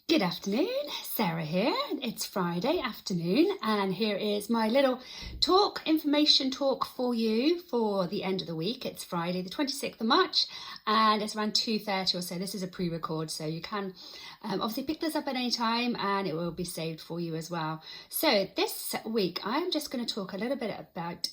Good afternoon, Sarah here. It's Friday afternoon and here is my little information talk for you for the end of the week. It's Friday the 26th of March and it's around 2:30 or so. This is a pre-record, so you can obviously pick this up at any time and it will be saved for you as well. So this week I'm just going to talk a little bit about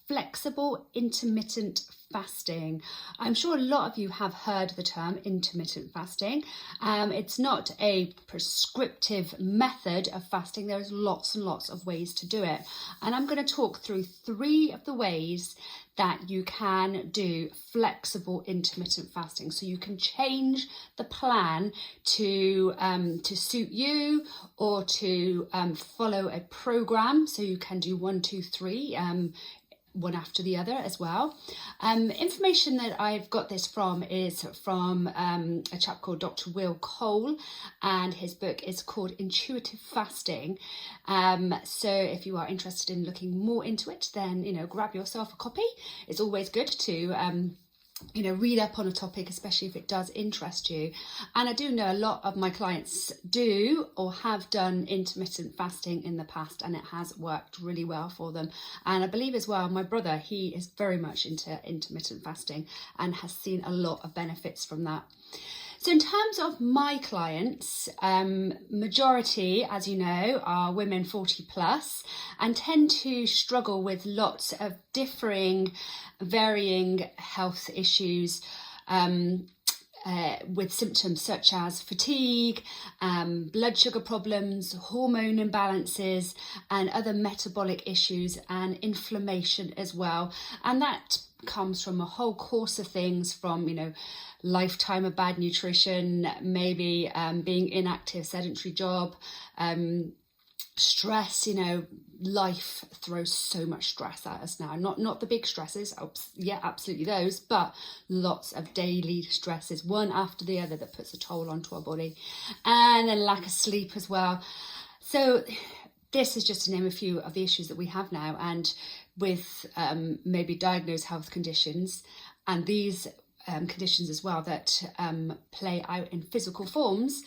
flexible intermittent fasting. I'm sure a lot of you have heard the term intermittent fasting. It's not a prescriptive method of fasting. There's lots and lots of ways to do it. And I'm going to talk through 3 of the ways that you can do flexible intermittent fasting. So you can change the plan to suit you or to follow a program. So you can do 1, 2, 3. One after the other as well. Information that I've got this from is from a chap called Dr. Will Cole, and his book is called Intuitive Fasting. So if you are interested in looking more into it, then grab yourself a copy. It's always good to read up on a topic, especially if it does interest you. And I do know a lot of my clients do or have done intermittent fasting in the past, and it has worked really well for them. And I believe as well, my brother, he is very much into intermittent fasting and has seen a lot of benefits from that. So in terms of my clients, majority, as you know, are women 40 plus and tend to struggle with lots of varying health issues, with symptoms such as fatigue, blood sugar problems, hormone imbalances, and other metabolic issues and inflammation as well. And that comes from a whole course of things, from lifetime of bad nutrition, maybe being inactive, sedentary job, stress. Life throws so much stress at us now. Not the big stresses, yeah, absolutely those, but lots of daily stresses, one after the other, that puts a toll onto our body, and then lack of sleep as well. So this is just to name a few of the issues that we have now, and with maybe diagnosed health conditions, and these conditions as well that play out in physical forms,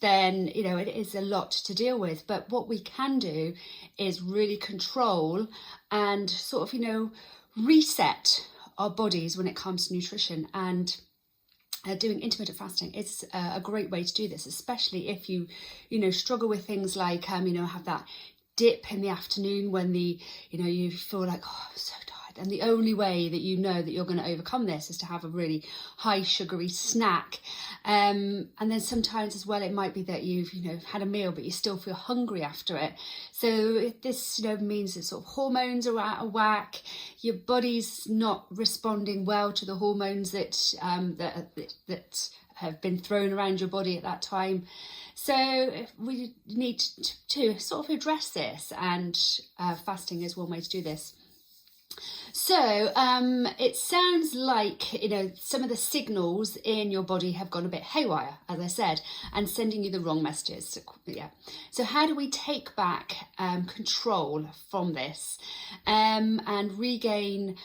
then it is a lot to deal with. But what we can do is really control and sort of reset our bodies when it comes to nutrition. And doing intermittent fasting is a great way to do this, especially if you struggle with things like have that dip in the afternoon when you feel like, oh, I'm so tired. And the only way that that you're going to overcome this is to have a really high sugary snack. And then sometimes as well, it might be that you've had a meal, but you still feel hungry after it. So this means that sort of hormones are out of whack. Your body's not responding well to the hormones that have been thrown around your body at that time. So we need to sort of address this, and fasting is one way to do this. So it sounds like some of the signals in your body have gone a bit haywire, as I said, and sending you the wrong messages. So, yeah. So how do we take back control from this and regain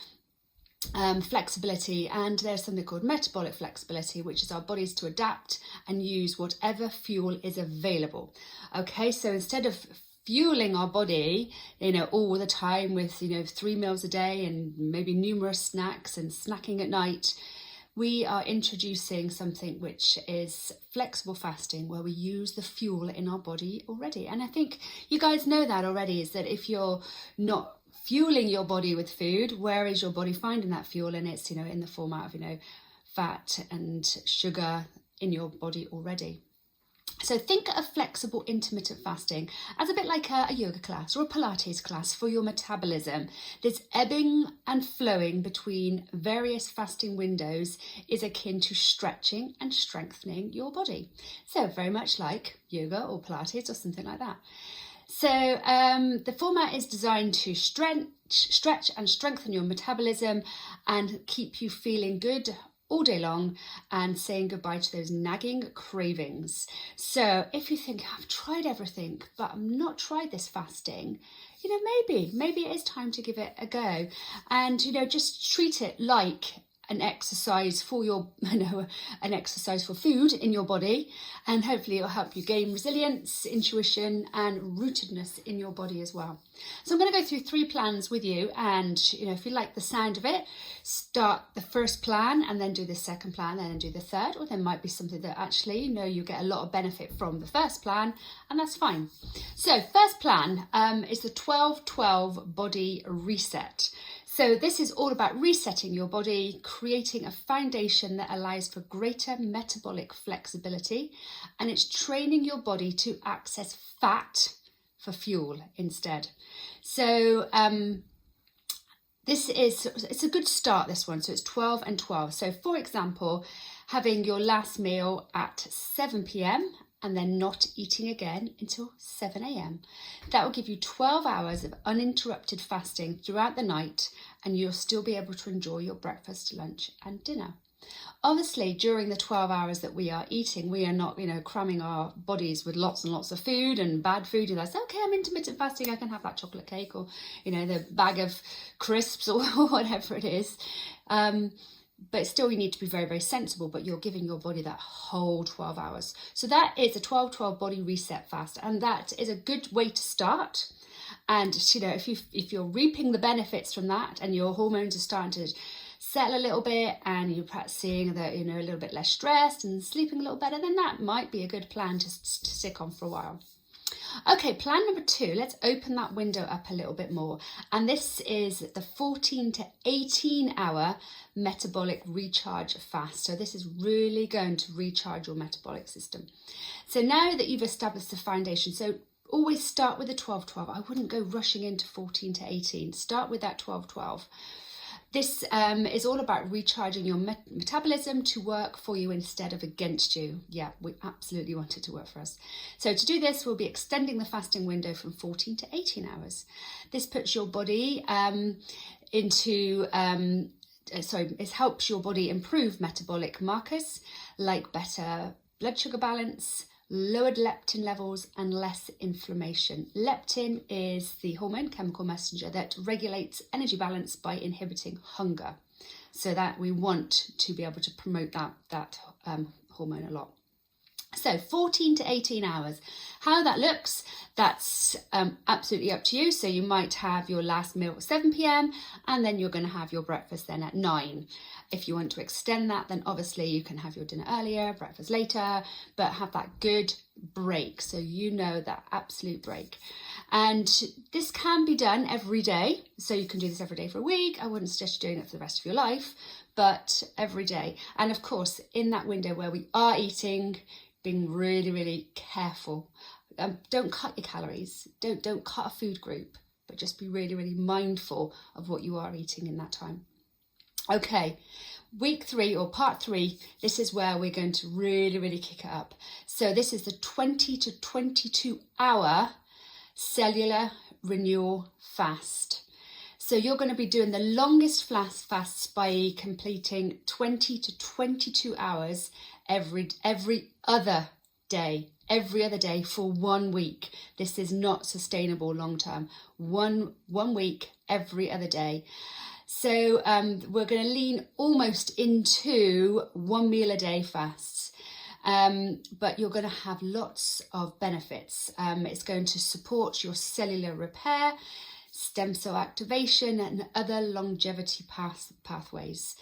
flexibility? And there's something called metabolic flexibility, which is our bodies to adapt and use whatever fuel is available. Okay, so instead of fueling our body all the time with 3 meals a day and maybe numerous snacks and snacking at night, we are introducing something which is flexible fasting, where we use the fuel in our body already. And I think you guys know that already, is that if you're not fueling your body with food, where is your body finding that fuel? And it's in the format of fat and sugar in your body already. So think of flexible intermittent fasting as a bit like a yoga class or a Pilates class for your metabolism. This ebbing and flowing between various fasting windows is akin to stretching and strengthening your body. So very much like yoga or Pilates or something like that. So the format is designed to stretch and strengthen your metabolism and keep you feeling good all day long and saying goodbye to those nagging cravings. So if you think, I've tried everything, but I've not tried this fasting, maybe it is time to give it a go, and just treat it like an exercise for your, an exercise for food in your body, and hopefully it'll help you gain resilience, intuition, and rootedness in your body as well. So I'm going to go through 3 plans with you, and if you like the sound of it, start the first plan and then do the second plan and then do the third, or there might be something that actually you get a lot of benefit from the first plan, and that's fine. So first plan is the 12-12 body reset. So this is all about resetting your body, creating a foundation that allows for greater metabolic flexibility, and it's training your body to access fat for fuel instead. So it's a good start, this one. So it's 12 and 12. So for example, having your last meal at 7 p.m. and then not eating again until 7 a.m. That will give you 12 hours of uninterrupted fasting throughout the night, and you'll still be able to enjoy your breakfast, lunch and dinner. Obviously, during the 12 hours that we are eating, we are not, cramming our bodies with lots and lots of food and bad food. And that's okay, I'm intermittent fasting, I can have that chocolate cake or, the bag of crisps or whatever it is. But still, you need to be very, very sensible, but you're giving your body that whole 12 hours. So that is a 12-12 body reset fast, and that is a good way to start. And, if you're reaping the benefits from that and your hormones are starting to settle a little bit and you're perhaps seeing that, a little bit less stressed and sleeping a little better, then that might be a good plan to stick on for a while. Okay, plan number 2, let's open that window up a little bit more. And this is the 14 to 18 hour metabolic recharge fast. So this is really going to recharge your metabolic system. So now that you've established the foundation, so always start with the 12-12. I wouldn't go rushing into 14 to 18. Start with that 12-12. This is all about recharging your metabolism to work for you instead of against you. Yeah, we absolutely want it to work for us. So to do this, we'll be extending the fasting window from 14 to 18 hours. This puts your body it helps your body improve metabolic markers like better blood sugar balance, lowered leptin levels and less inflammation. Leptin is the hormone chemical messenger that regulates energy balance by inhibiting hunger. So that we want to be able to promote that hormone a lot. So 14 to 18 hours. How that looks, that's absolutely up to you. So you might have your last meal at 7 p.m. and then you're going to have your breakfast then at 9. If you want to extend that, then obviously you can have your dinner earlier, breakfast later, but have that good break. So that absolute break. And this can be done every day. So you can do this every day for a week. I wouldn't suggest you doing it for the rest of your life, but every day. And of course, in that window where we are eating, being really, really careful. Don't cut your calories. Don't cut a food group, but just be really, really mindful of what you are eating in that time. Okay, week 3 or part 3, this is where we're going to really, really kick it up. So this is the 20 to 22 hour cellular renewal fast. So you're going to be doing the longest fasts by completing 20 to 22 hours every other day for 1 week. This is not sustainable long term. One week every other day. So we're going to lean almost into 1 meal a day fasts. But you're going to have lots of benefits. It's going to support your cellular repair, stem cell activation and other longevity pathways.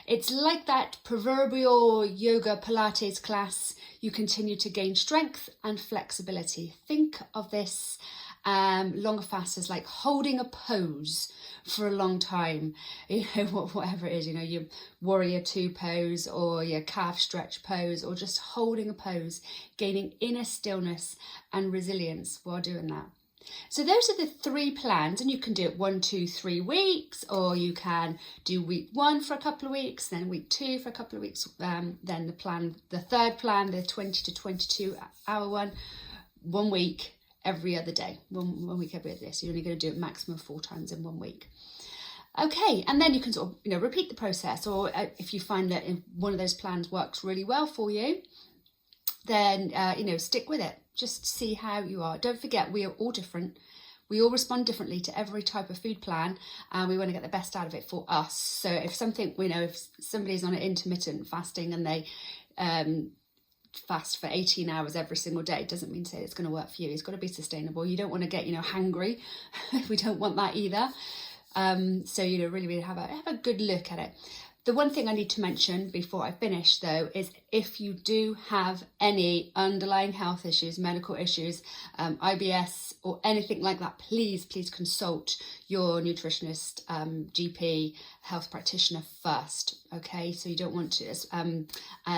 It's like that proverbial yoga Pilates class. You continue to gain strength and flexibility. Think of this longer fast as like holding a pose for a long time. Whatever it is, your warrior 2 pose or your calf stretch pose, or just holding a pose, gaining inner stillness and resilience while doing that. So those are the 3 plans, and you can do it 1, 2, 3 weeks, or you can do week 1 for a couple of weeks, then week 2 for a couple of weeks, then the third plan, the 20 to 22 hour one, 1 week every other day, one week every other day. So you're only going to do it maximum 4 times in 1 week. Okay, and then you can sort of repeat the process, or if you find that one of those plans works really well for you, then stick with it. Just see how you are. Don't forget, we are all different. we all respond differently to every type of food plan, and we want to get the best out of it for us. So if somebody's on an intermittent fasting and they fast for 18 hours every single day, it doesn't mean to say it's going to work for you. It's got to be sustainable. You don't want to get, hangry. We don't want that either. So, really have a good look at it. The one thing I need to mention before I finish, though, is if you do have any underlying health issues, medical issues, IBS or anything like that, please consult your nutritionist, GP, health practitioner first, okay? So you don't want to,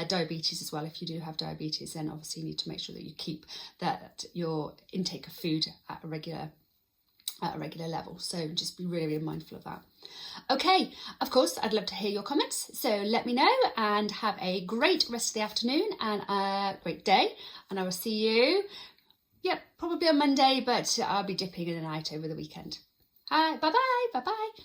diabetes as well. If you do have diabetes, then obviously you need to make sure that you keep your intake of food at a regular level. So just be really mindful of that. Okay, of course, I'd love to hear your comments. So let me know, and have a great rest of the afternoon and a great day. And I will see you, probably on Monday, but I'll be dipping in and out over the weekend. Hi, bye-bye.